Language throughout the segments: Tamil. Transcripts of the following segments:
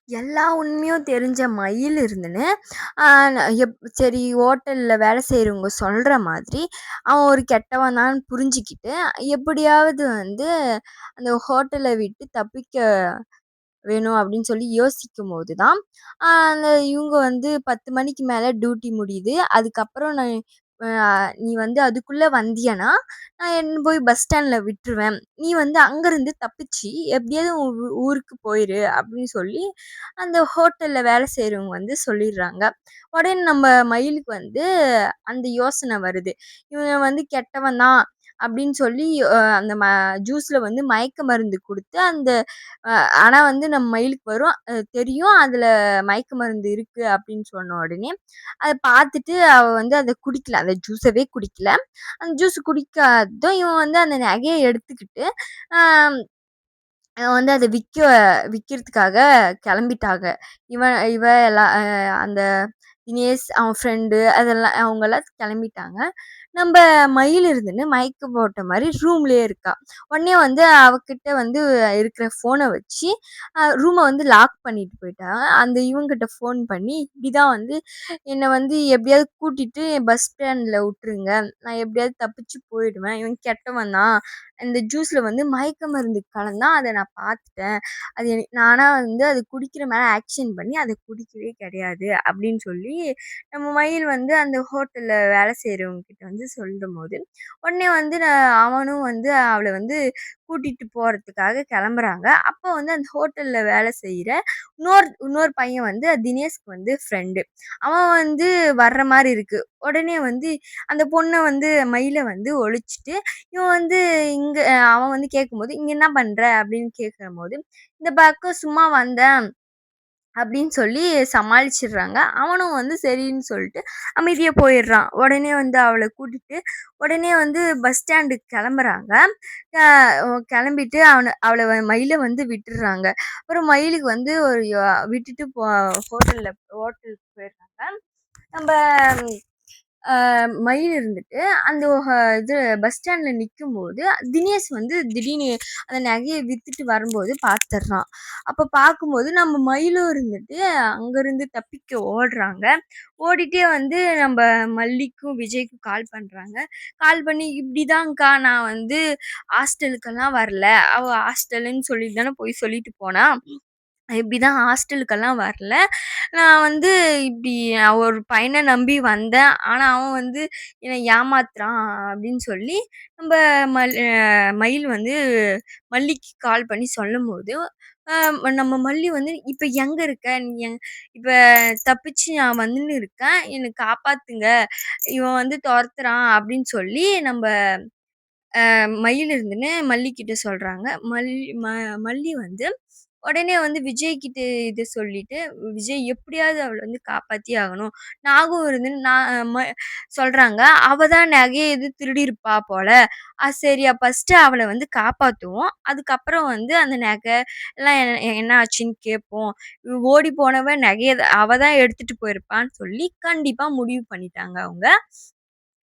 எல்லா உண்மையும் தெரிஞ்ச மயில் இருந்துன்னு, ஆ சரி ஹோட்டல்ல வேலை செய்றவங்க சொல்ற மாதிரி, அவன் ஒரு கெட்டவன் தான் புரிஞ்சுக்கிட்டு, எப்படியாவது வந்து அந்த ஹோட்டல விட்டு தப்பிக்க வேணும் அப்படின்னு சொல்லி யோசிக்கும்போது தான், அந்த இவங்க வந்து 10 மணிக்கு மேல டியூட்டி முடியுது. அதுக்கப்புறம் அ நீ வந்து அதுக்குள்ள வந்தியன்னா, நான் என்ன போய் பஸ் ஸ்டாண்ட்ல விட்டுருவேன். நீ வந்து அங்கருந்து தப்பிச்சு எப்படியாவது உன் ஊருக்கு போயிரு அப்படின்னு சொல்லி, அந்த ஹோட்டல்ல வேலை செய்றவங்க வந்து சொல்லிடுறாங்க. உடனே நம்ம மயிலுக்கு வந்து அந்த யோசனை வருது. இவன் வந்து கெட்டவன் தான் அப்படின்னு சொல்லி அந்த ஜூஸ்ல வந்து மயக்க மருந்து குடுத்து அந்த அ ஆனா வந்து நம்ம மயிலுக்கு வரும். தெரியும் அதுல மயக்க மருந்து இருக்கு அப்படின்னு சொன்ன உடனே, அத பார்த்துட்டு அவ வந்து அத குடிக்கல. அந்த ஜூஸவே குடிக்கல. அந்த ஜூஸ் குடிக்காததும் இவன் வந்து அந்த நகைய எடுத்துக்கிட்டு, அ வந்து அத விக்கிறதுக்காக கெளம்பிட்டாங்க. இவ எல்லாம் அந்த தினேஷ், அவன் ஃப்ரெண்டு அதெல்லாம் அவங்கலாம் கெளம்பிட்டாங்க. நம்ப மயில் இருந்துன்னு மயக்கம் போட்ட மாரி ரூம்லயே இருக்கா. உடனே வந்து அவகிட்ட வந்து இருக்கிற ஃபோன வச்சு ரூம வந்து லாக் பண்ணிட்டு போயிட்டா. அந்த இவன்கிட்ட ஃபோன் பண்ணி, இப்படிதான் வந்து என்ன வந்து எப்படியாவது கூட்டிட்டு பஸ் ஸ்டாண்ட்ல உட்டுருங்க. நான் எப்படியாவது தப்பிச்சு போயிடுவேன். இவன் கெட்டவன் தான். இந்த ஜூஸ்ல வந்து மயக்க மருந்து கலந்தான். அத நான் பார்த்துட்டேன். அது நானா வந்து அது குடிக்கிற மேல ஆக்ஷன் பண்ணி அத குடிக்கவே கிடையாது அப்படின்னு சொல்லி, நம்ம மயில் வந்து அந்த ஹோட்டல்ல வேலை செய்றவங்க கிட்ட வந்து சொல்லும்போது, உடனே வந்து அவனும் வந்து அவள வந்து கூட்டிட்டு போறதுக்காக கிளம்புறாங்க. அப்போ வந்து அந்த ஹோட்டல்ல வேலை செய்ற இன்னொரு பையன் வந்து தினேஷ்க்கு வந்து ஃப்ரெண்டு. அவன் வந்து வர்ற மாரி இருக்கு. உடனே வந்து அந்த பொண்ண வந்து மயில வந்து ஒழிச்சுட்டு, இவன் வந்து இங்க அவன் வந்து கேட்கும்போது, "இங்க என்ன பண்ற?" அப்படின்னு கேட்கும்போது, "இந்த பக்கம் சும்மா வந்தேன்." அப்படின்னு சொல்லி சமாளிச்சுடுறாங்க. அவனும் வந்து சரின்னு சொல்லிட்டு அமைதியா போயிடுறான். உடனே வந்து அவள கூட்டிட்டு உடனே வந்து பஸ் ஸ்டாண்டுக்கு கிளம்புறாங்க. அ கிளம்பிட்டு அவள மயில வந்து விட்டுர்றாங்க. அப்புறம் மயிலுக்கு வந்து ஒரு விட்டுட்டு ஹோட்டலுக்கு போயிடுறாங்க. நம்ப மயில் இருந்துட்டு அந்த இது பஸ் ஸ்டாண்ட்ல நிக்கும்போது, தினேஷ் வந்து திடீர்னு அந்த நகைய வித்துட்டு வரும்போது பாத்துர்றான். அப்ப பார்க்கும்போது நம்ம மயிலும் இருந்துட்டு அங்கருந்து தப்பிக்க ஓடுறாங்க. ஓடிட்டே வந்து நம்ப மல்லிக்கும், விஜய்க்கும் கால் பண்றாங்க. கால் பண்ணி "இப்படிதான்க்கா நான் வந்து ஹாஸ்டலுக்கெல்லாம் வரல. அவ ஹாஸ்டலுன்னு சொல்லிட்டு தானே பொய் சொல்லிட்டு போனா. இப்படிதான் ஹாஸ்டலுக்கெல்லாம் வரல. நான் வந்து இப்படி ஒரு பையன நம்பி வந்தேன். ஆனா, அவன் வந்து என்ன ஏமாத்துறான் அப்படின்னு சொல்லி, நம்ப மயில் வந்து மல்லிக்கு கால் பண்ணி சொல்லும்போது, நம்ம மல்லி வந்து "இப்ப எங்க இருக்க? நீ இப்ப தப்பிச்சு நான் வந்துன்னு இருக்கேன். என்ன காப்பாத்துங்க. இவன் வந்து தொரத்துறான்" அப்படின்னு சொல்லி நம்ப மயில் இருந்துன்னு மல்லி கிட்ட சொல்றாங்க. ம மல்லி வந்து உடனே வந்து விஜய் கிட்ட இத சொல்லிட்டு, விஜய் எப்படியாவது அவள வந்து காப்பாத்தியே ஆகணும். நாகும் இருந்து நான் சொல்றாங்க. அவ தான் நகைய திருடியிருப்பா போல. சரி ஃபர்ஸ்ட்டு அவள வந்து காப்பாத்துவோம். அதுக்கப்புறம் வந்து அந்த நகை எல்லாம் என்ன ஆச்சுன்னு கேட்போம். ஓடி போனவ நகைய அவ தான் எடுத்துட்டு போயிருப்பான்னு சொல்லி கண்டிப்பா முடிவு பண்ணிட்டாங்க அவங்க.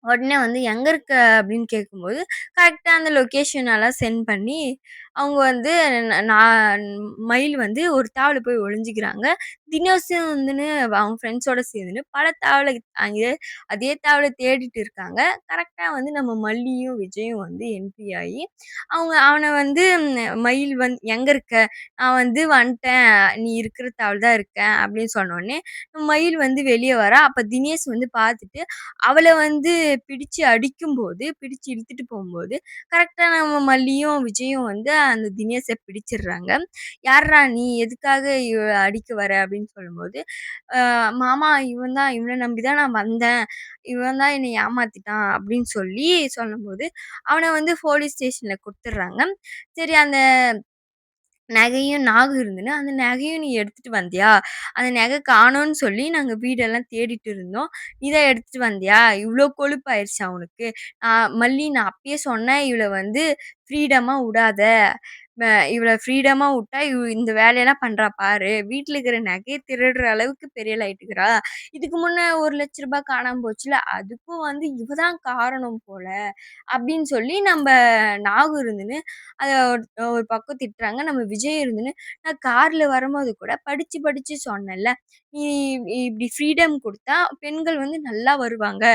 உடனே வந்து "எங்க இருக்க?" அப்படின்னு கேட்கும்போது, கரெக்ட்டா அந்த லொகேஷன் எல்லாம் சென்ட் பண்ணி, அவங்க வந்து நான் மயில் வந்து ஒரு தாவல போய் ஒளிஞ்சுக்கிறாங்க. தினேஷும் வந்துன்னு அவங்க ஃப்ரெண்ட்ஸோட சேர்ந்துன்னு பல தாவல அங்கே அதே தாவல தேடிட்டு இருக்காங்க. கரெக்ட்டா வந்து நம்ம மல்லியும், விஜயும் வந்து என்ட்ரி ஆயி, அவன வந்து மயில் "எங்க இருக்க? நான் வந்து வந்துட்டேன். நீ இருக்கிற தாவல் தான் இருக்கேன்." அப்படின்னு சொன்னோனே, மயில் வந்து வெளிய வரா. அப்ப தினேஷ் வந்து பார்த்துட்டு அவள வந்து பிடிச்சு இழுத்துட்டு போம்போது, கரெக்ட்டா நம்ம மல்லியும், விஜயும் வந்து அந்த தினேஷ பிடிச்சிடுறாங்க. "யார்றா நீ? எதுக்காக அடிக்க வர?" அப்படின்னு சொல்லும்போது, மாமா இவன் தான். இவன நம்பி தான் நான் வந்தேன். இவன் தான் என்னை ஏமாத்திட்டான்." அப்படின்னு சொல்லி சொல்லும்போது, அவன வந்து போலீஸ் ஸ்டேஷன்ல குடுத்துடுறாங்க. சரி அந்த நகையும் நாகும் இருந்துன்னு, "அந்த நகையும் நீ எடுத்துட்டு வந்தியா? அந்த நகை காணோம்னு சொல்லி நாங்க வீடெல்லாம் தேடிட்டு இருந்தோம். நீ தான் எடுத்துட்டு வந்தியா? இவ்ளோ கொழுப்பாயிருச்சா உனக்கு? மல்லி நான் அப்பயே சொன்னேன், இவள வந்து ஃப்ரீடமா உடாத. இவள ஃப்ரீடமா வுட்டா, இந்த வேலையெல்லாம் பண்றா பாரு. வீட்ல இருக்கிற நகைய திருடுற அளவுக்கு பெரிய ஆள் ஆயிட்டுக்கிறா. இதுக்கு முன்ன ரூ. 1,00,000 காணாம போச்சுல்ல, அதுக்கும் வந்து இவ தான் காரணம் போல. அப்படின்னு சொல்லி நம்ப நாகு இருந்துன்னு, அத ஒரு பக்கம் திட்டுறாங்க. நம்ம விஜய் இருந்துன்னு, நான் கார்ல வரும்போது கூட படிச்சு படிச்சு சொன்னேன்ல. நீ இப்படி ஃப்ரீடம் குடுத்தா பெண்கள் வந்து நல்லா வருவாங்க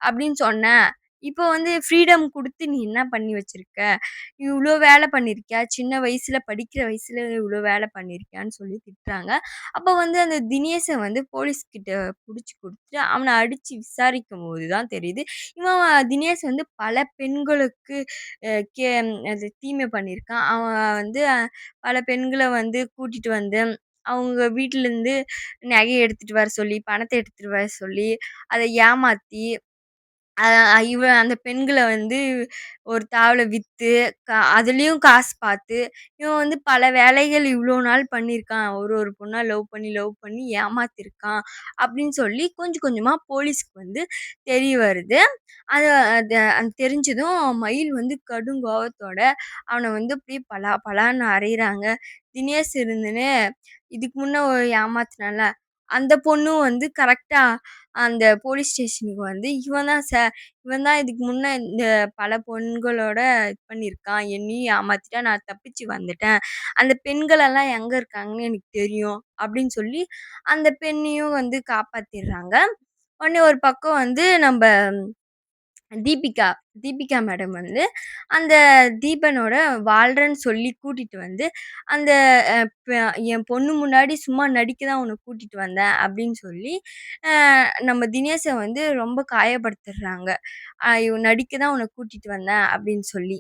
அப்படின்னு சொன்னேன். இப்போ வந்து ஃப்ரீடம் குடுத்து நீ என்ன பண்ணி வச்சிருக்க? இவ்ளோ வேல பண்ணியிருக்கியா? சின்ன வயசுல படிக்கிற வயசுல இவ்ளோ வேல பண்ணியிருக்கியான்னு சொல்லி திட்டுறாங்க. அப்ப வந்து அந்த தினேஷ வந்து போலீஸ் கிட்ட புடிச்சு குடுத்துட்டு, அவன அடிச்சு விசாரிக்கும்போது தான் தெரியுது. தினேஷ் வந்து பல பெண்களுக்கு அ கே அது தீமை பண்ணியிருக்கான். அவன் வந்து பல பெண்கள வந்து கூட்டிட்டு வந்து, அவங்க வீட்லருந்து நகைய எடுத்துட்டு வர சொல்லி, பணத்த எடுத்துட்டு வர சொல்லி, அத ஏமாத்தி அ அந்த பெண்கள வந்து ஒரு தாவல வித்து, அதுலயும் காசு பார்த்து, இவன் வந்து பல வேலைகள் இவ்ளோ நாள் பண்ணியிருக்கான். ஒரு ஒரு பொண்ணா லவ் பண்ணி ஏமாத்திருக்கான். அப்படின்னு சொல்லி கொஞ்சம் கொஞ்சமா போலீஸ்க்கு வந்து தெரிய வருது. அத அத தெரிஞ்சதும் மயில் வந்து கடுங்கோவத்தோட அவன வந்து அப்படியே பலான்னு அறையிறாங்க. தினேஷ் இருந்துன்னு இதுக்கு முன்ன ஒரு ஏமாத்துனான்ல, அந்த பொண்ணும் வந்து கரெக்ட்டா அந்த போலீஸ் ஸ்டேஷனுக்கு வந்து இவன் தான் இதுக்கு முன்ன இந்த பல பெண்களோட இது பண்ணியிருக்கான். என்னையும் ஏமாத்திட்டான். நான் தப்பிச்சு வந்துட்டேன். அந்த பெண்களெல்லாம் எங்க இருக்காங்கன்னு எனக்கு தெரியும். அப்படின்னு சொல்லி அந்த பெண்ணையும் வந்து காப்பாத்திர்றாங்க. உடனே ஒரு பக்கம் வந்து நம்ப தீபிகா தீபிகா மேடம் வந்து அந்த தீபனோட வாழ்றன்னு சொல்லி கூட்டிட்டு வந்து, அந்த அ ப என் பொண்ணு முன்னாடி சும்மா நடிக்க தான் உன்ன கூட்டிட்டு வந்தேன் அப்படின்னு சொல்லி, அ நம்ம தினேஷ வந்து ரொம்ப காயப்படுத்திடுறாங்க. இவ நடிக்க தான் உன்ன கூட்டிட்டு வந்தேன் அப்படின்னு சொல்லி.